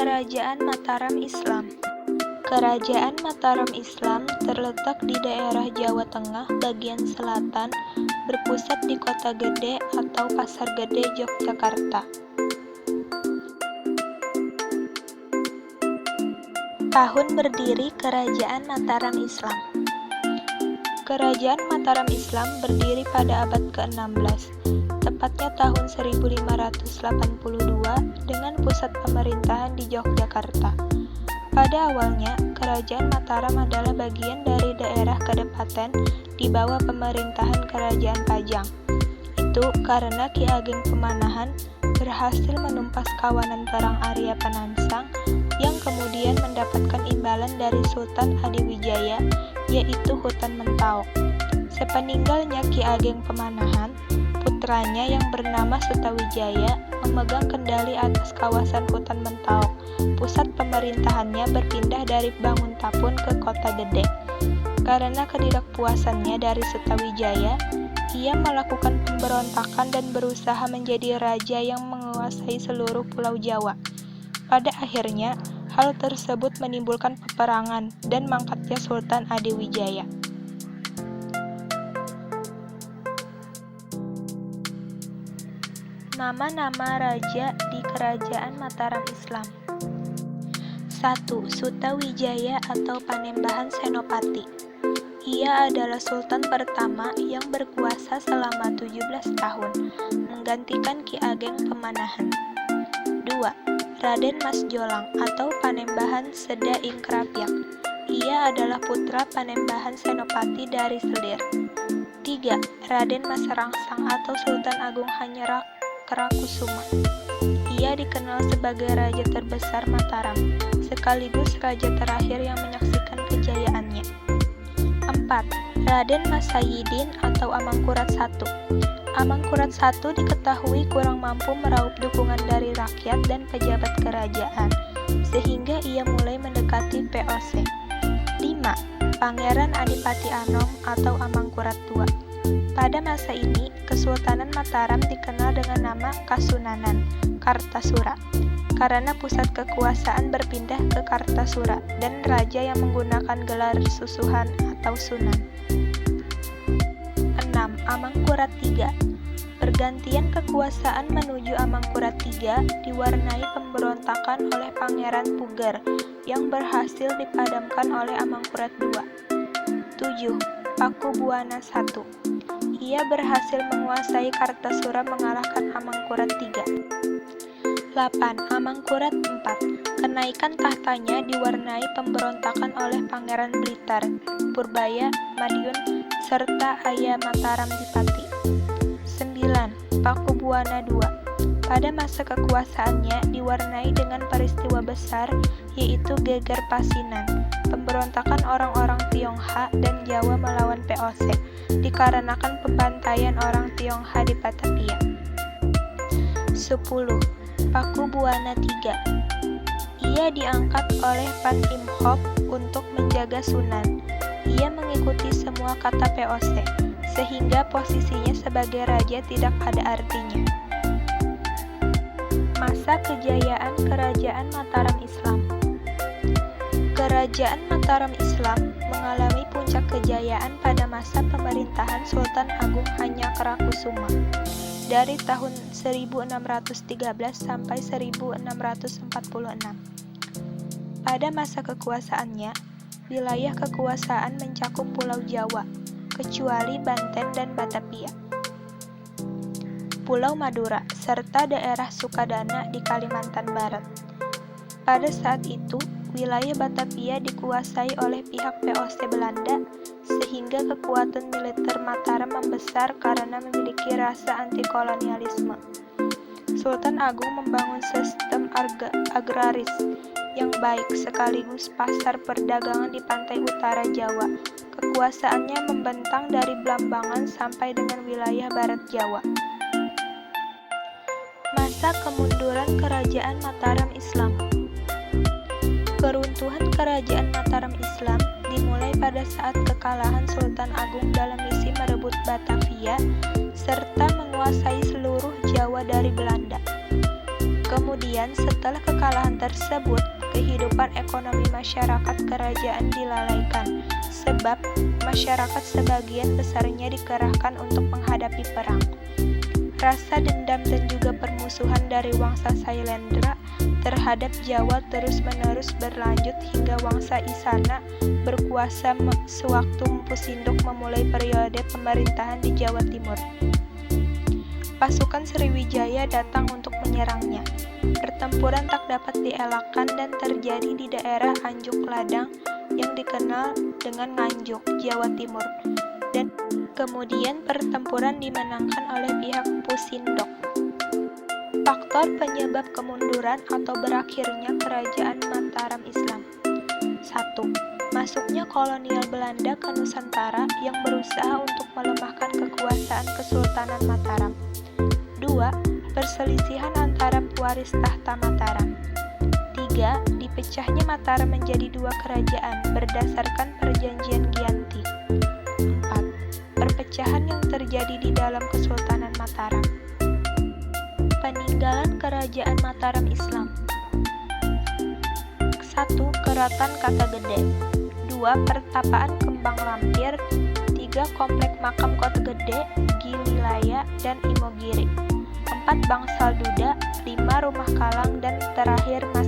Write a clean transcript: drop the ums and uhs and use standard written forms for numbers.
Kerajaan Mataram Islam. Kerajaan Mataram Islam terletak di daerah Jawa Tengah bagian selatan, berpusat di Kota Gede atau Pasar Gede, Yogyakarta. Tahun berdiri Kerajaan Mataram Islam. Kerajaan Mataram Islam berdiri pada abad ke-16, tepatnya tahun 1582 dengan pusat pemerintahan di Yogyakarta. Pada awalnya, Kerajaan Mataram adalah bagian dari daerah Kadipaten di bawah pemerintahan Kerajaan Pajang. Itu karena Ki Ageng Pemanahan berhasil menumpas kawanan perang Arya Panansang yang kemudian mendapatkan imbalan dari Sultan Adiwijaya, yaitu Hutan Mentaok. Sepeninggalnya Ki Ageng Pemanahan, putranya yang bernama Sutawijaya memegang kendali atas kawasan Hutan Mentaok. Pusat pemerintahannya berpindah dari Banguntapun ke Kota Gede. Karena ketidakpuasannya dari Sutawijaya, ia melakukan pemberontakan dan berusaha menjadi raja yang menguasai seluruh Pulau Jawa. Pada akhirnya, hal tersebut menimbulkan peperangan dan mangkatnya Sultan Adiwijaya. Nama-nama raja di Kerajaan Mataram Islam. 1. Sutawijaya atau Panembahan Senopati. Ia adalah sultan pertama yang berkuasa selama 17 tahun, menggantikan Ki Ageng Pemanahan. 2. Raden Mas Jolang atau Panembahan Seda Ingkrapyak. Ia adalah putra Panembahan Senopati dari Selir. 3. Raden Mas Rangsang atau Sultan Agung Hanyerak Kerakusuma. Ia dikenal sebagai raja terbesar Mataram, sekaligus raja terakhir yang menyaksikan kejayaannya. 4. Raden Mas Sayidin atau Amangkurat I. Amangkurat I diketahui kurang mampu meraup dukungan dari rakyat dan pejabat kerajaan, sehingga ia mulai mendekati VOC. 5. Pangeran Adipati Anom atau Amangkurat II. Pada masa ini, Kesultanan Mataram dikenal dengan nama Kasunanan, Kartasura, karena pusat kekuasaan berpindah ke Kartasura dan raja yang menggunakan gelar susuhan atau sunan. 6. Amangkurat III. Pergantian kekuasaan menuju Amangkurat III diwarnai pemberontakan oleh Pangeran Puger yang berhasil dipadamkan oleh Amangkurat II. 7. Pakubuwana I. Ia berhasil menguasai Kartasura mengalahkan Amangkurat III. 8. Amangkurat IV. Kenaikan tahtanya diwarnai pemberontakan oleh Pangeran Blitar, Purbaya, Madiun, serta Ayah Mataram Dipati. 9. Pakubuwana II. Pada masa kekuasaannya diwarnai dengan peristiwa besar, yaitu Geger Pasinan, pemberontakan orang-orang Tionghoa dan Jawa melawan VOC, dikarenakan pembantaian orang Tionghoa di Batavia. 10. Pakubuwana III. Ia diangkat oleh Pan Im Hop untuk menjaga Sunan. Ia mengikuti semua kata VOC, sehingga posisinya sebagai raja tidak ada artinya. Masa kejayaan Kerajaan Mataram Islam. Kerajaan Mataram Islam mengalami puncak kejayaan pada masa pemerintahan Sultan Agung Hanyekrakusuma dari tahun 1613 sampai 1646. Pada masa kekuasaannya, wilayah kekuasaan mencakup Pulau Jawa, kecuali Banten dan Batavia, Pulau Madura, serta daerah Sukadana di Kalimantan Barat. Pada saat itu, wilayah Batavia dikuasai oleh pihak VOC Belanda, sehingga kekuatan militer Mataram membesar karena memiliki rasa anti-kolonialisme. Sultan Agung membangun sistem agraris yang baik sekaligus pasar perdagangan di pantai utara Jawa. Kekuasaannya membentang dari Blambangan sampai dengan wilayah barat Jawa. Masa kemunduran Kerajaan Mataram Islam. Keruntuhan Kerajaan Mataram Islam dimulai pada saat kekalahan Sultan Agung dalam misi merebut Batavia serta menguasai seluruh Jawa dari Belanda. Kemudian setelah kekalahan tersebut, kehidupan ekonomi masyarakat kerajaan dilalaikan, sebab masyarakat sebagian besarnya dikerahkan untuk menghadapi perang. Rasa dendam dan juga permusuhan dari Wangsa Sailendra terhadap Jawa terus-menerus berlanjut hingga Wangsa Isana berkuasa sewaktu Mpu Sindok memulai periode pemerintahan di Jawa Timur. Pasukan Sriwijaya datang untuk menyerangnya. Pertempuran tak dapat dielakkan dan terjadi di daerah Anjuk Ladang yang dikenal dengan Nganjuk, Jawa Timur. Dan kemudian pertempuran dimenangkan oleh pihak Mpu Sindok. Faktor penyebab kemunduran atau berakhirnya kerajaan Mataram Islam. 1. Masuknya kolonial Belanda ke Nusantara yang berusaha untuk melemahkan kekuasaan Kesultanan Mataram. 2. Perselisihan antara pewaris tahta Mataram. 3. Dipecahnya Mataram menjadi 2 kerajaan berdasarkan Perjanjian Giyanti. 4. Perpecahan yang terjadi di dalam Kesultanan Mataram. Peninggalan Kerajaan Mataram Islam. 1. Keraton Kata Gede. 2. Pertapaan Kembang Lampir. 3. Komplek Makam Kota Gede, Gililaya, dan Imogiri. 4. Bangsal Duda. 5. Rumah Kalang, dan terakhir Mas